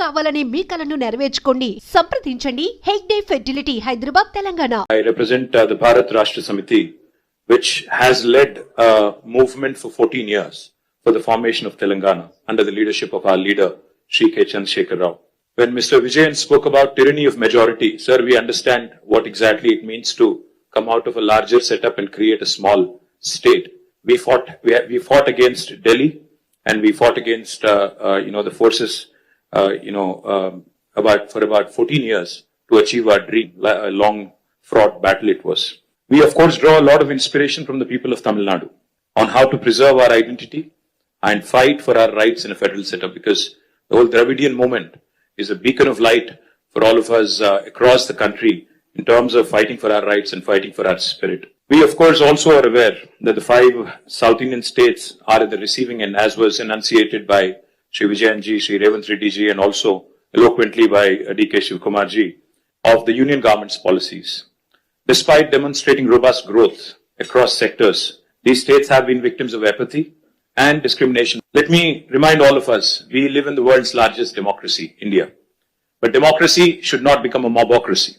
కావాలనే మీ కలను నెరవేర్చుకోండి. సంప్రదించండి Hegde fertility Hyderabad Telangana. I represent the Bharat Rashtra Samiti, which has led a movement for 14 years for the formation of Telangana under the leadership of our leader Shri K. Chandrasekhar Rao. When Mr. Vijayan spoke about tyranny of majority, sir, we understand what exactly it means to come out of a larger setup and create a small state. We fought against Delhi, and we fought against the forces for about 14 years to achieve our dream. A long fraught battle it was. We of course draw a lot of inspiration from the people of Tamil Nadu on how to preserve our identity and fight for our rights in a federal setup, because the whole Dravidian movement is a beacon of light for all of us across the country in terms of fighting for our rights and fighting for our spirit. We of course also are aware that the 5 South Indian states are at the receiving end, as was enunciated by Shri Vijayan ji, Shri Revanth Reddy ji, and also eloquently by D.K. Shivkumar ji, of the union government's policies. Despite demonstrating robust growth across sectors, these states have been victims of apathy and discrimination. Let me remind all of us, we live in the world's largest democracy, India. But democracy should not become a mobocracy.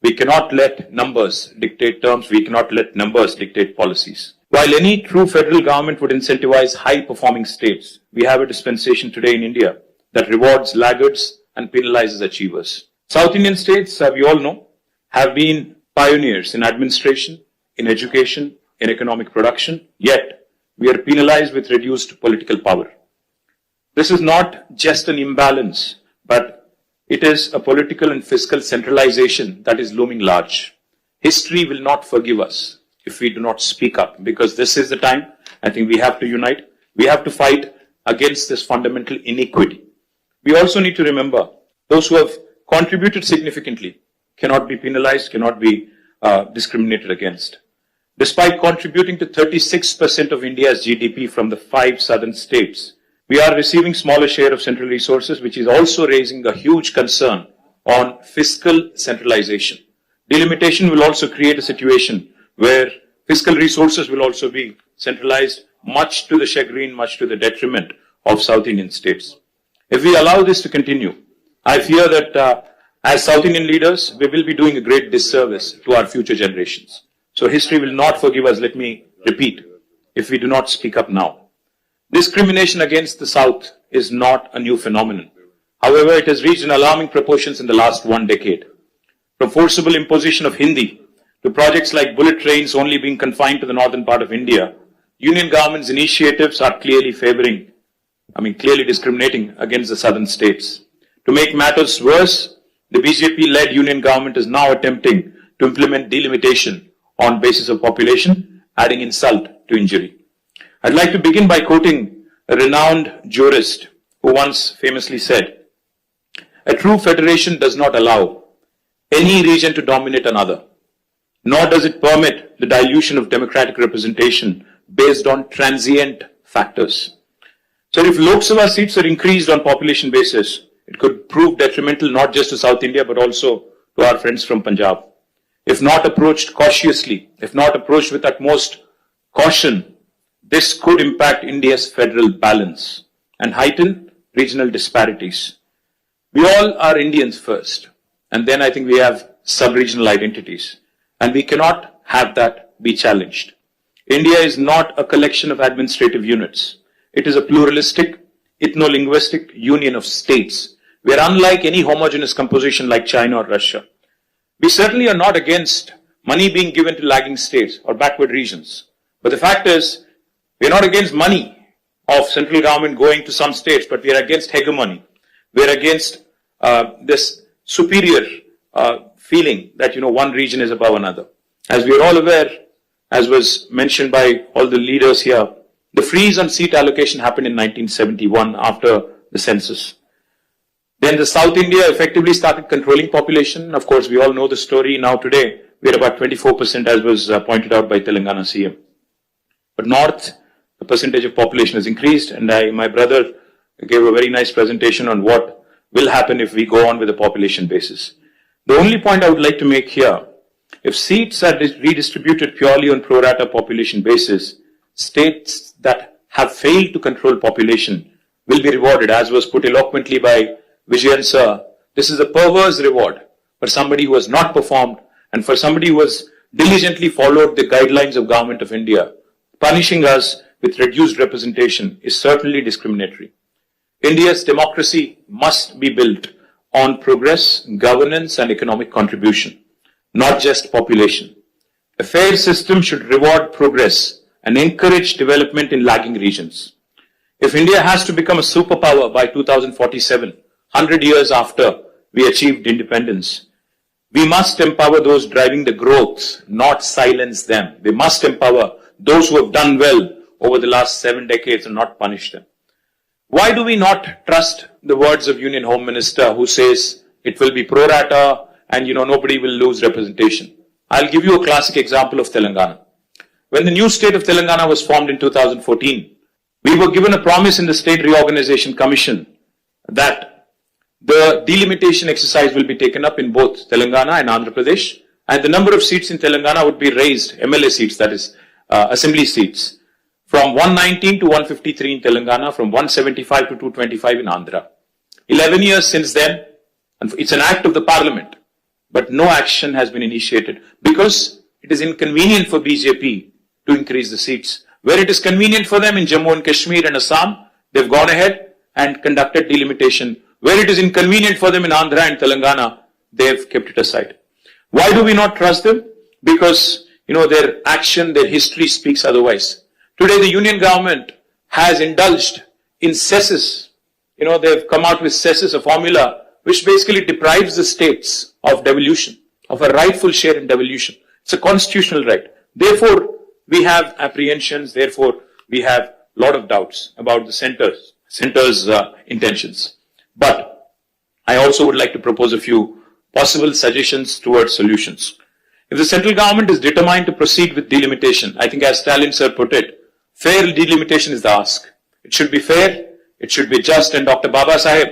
We cannot let numbers dictate terms. We cannot let numbers dictate policies. While any true federal government would incentivize high-performing states, we have a dispensation today in India that rewards laggards and penalizes achievers. South Indian states, we all know, have been pioneers in administration, in education, in economic production, yet we are penalized with reduced political power. This is not just an imbalance, but it is a political and fiscal centralization that is looming large. History will not forgive us if we do not speak up, because this is the time I think we have to unite. We have to fight against this fundamental inequity. We also need to remember those who have contributed significantly cannot be penalized, cannot be discriminated against. Despite contributing to 36% of India's GDP from the 5 southern states, we are receiving smaller share of central resources, which is also raising a huge concern on fiscal centralization. Delimitation will also create a situation where fiscal resources will also be centralized, much to the chagrin, much to the detriment of South Indian states. If we allow this to continue, I fear that as South Indian leaders, we will be doing a great disservice to our future generations. So history will not forgive us, let me repeat, if we do not speak up now. Discrimination against the South is not a new phenomenon. However, it has reached an alarming proportions in the last 1 decade. From forcible imposition of Hindi to projects like bullet trains only being confined to the northern part of India, union government's initiatives are clearly discriminating against the southern states. To make matters worse, the BJP-led union government is now attempting to implement delimitation on basis of population, adding insult to injury. I'd like to begin by quoting a renowned jurist who once famously said, "A true federation does not allow any region to dominate another, nor does it permit the dilution of democratic representation based on transient factors." So if Lok Sabha seats are increased on population basis, it could prove detrimental not just to South India but also to our friends from Punjab. If not approached cautiously, if not approached with utmost caution, this could impact India's federal balance and heighten regional disparities. We all are Indians first, and then I think we have sub-regional identities, and we cannot have that be challenged. India is not a collection of administrative units. It is a pluralistic, ethno-linguistic union of states. We are unlike any homogeneous composition like China or Russia. We certainly are not against money being given to lagging states or backward regions. But the fact is, we are not against money of central government going to some states, but we are against hegemony. We are against this superior feeling that, one region is above another. As we are all aware, as was mentioned by all the leaders here, the freeze on seat allocation happened in 1971 after the census. Then the South India effectively started controlling population. Of course, we all know the story. Now today, we are about 24%, as was pointed out by Telangana CM. But North, the percentage of population has increased, and my brother gave a very nice presentation on what will happen if we go on with a population basis. The only point I would like to make here, if seats are redistributed purely on pro rata population basis, states that have failed to control population will be rewarded, as was put eloquently by Vijayan sir, this is a perverse reward for somebody who has not performed and for somebody who has diligently followed the guidelines of Government of India. Punishing us with reduced representation is certainly discriminatory. India's democracy must be built on progress, governance and economic contribution, not just population. A fair system should reward progress and encourage development in lagging regions. If India has to become a superpower by 2047, 100 years after we achieved independence, we must empower those driving the growth, not silence them. We must empower those who have done well over the last 7 decades and not punish them. Why do we not trust the words of Union Home Minister who says it will be pro rata and nobody will lose representation? I'll give you a classic example of Telangana. When the new state of Telangana was formed in 2014, we were given a promise in the State Reorganization Commission that the delimitation exercise will be taken up in both Telangana and Andhra Pradesh, and the number of seats in Telangana would be raised, MLA seats, that is, assembly seats, from 119 to 153 in Telangana, from 175 to 225 in Andhra. 11 years since then, and it's an act of the parliament, but no action has been initiated because it is inconvenient for BJP to increase the seats. Where it is convenient for them in Jammu and Kashmir and Assam, they've gone ahead and conducted delimitation. Where it is inconvenient for them in Andhra and Telangana, they've kept it aside. Why do we not trust them? Because, their action, their history speaks otherwise. Today, the union government has indulged in cesses. They've come out with cesses, a formula which basically deprives the states of devolution, of a rightful share in devolution. It's a constitutional right. Therefore, we have apprehensions. Therefore, we have a lot of doubts about the center's intentions. But I also would like to propose a few possible suggestions towards solutions. If the central government is determined to proceed with delimitation, I think as Stalin sir put it, fair delimitation is the ask. It should be fair, it should be just, and Dr. Baba Sahib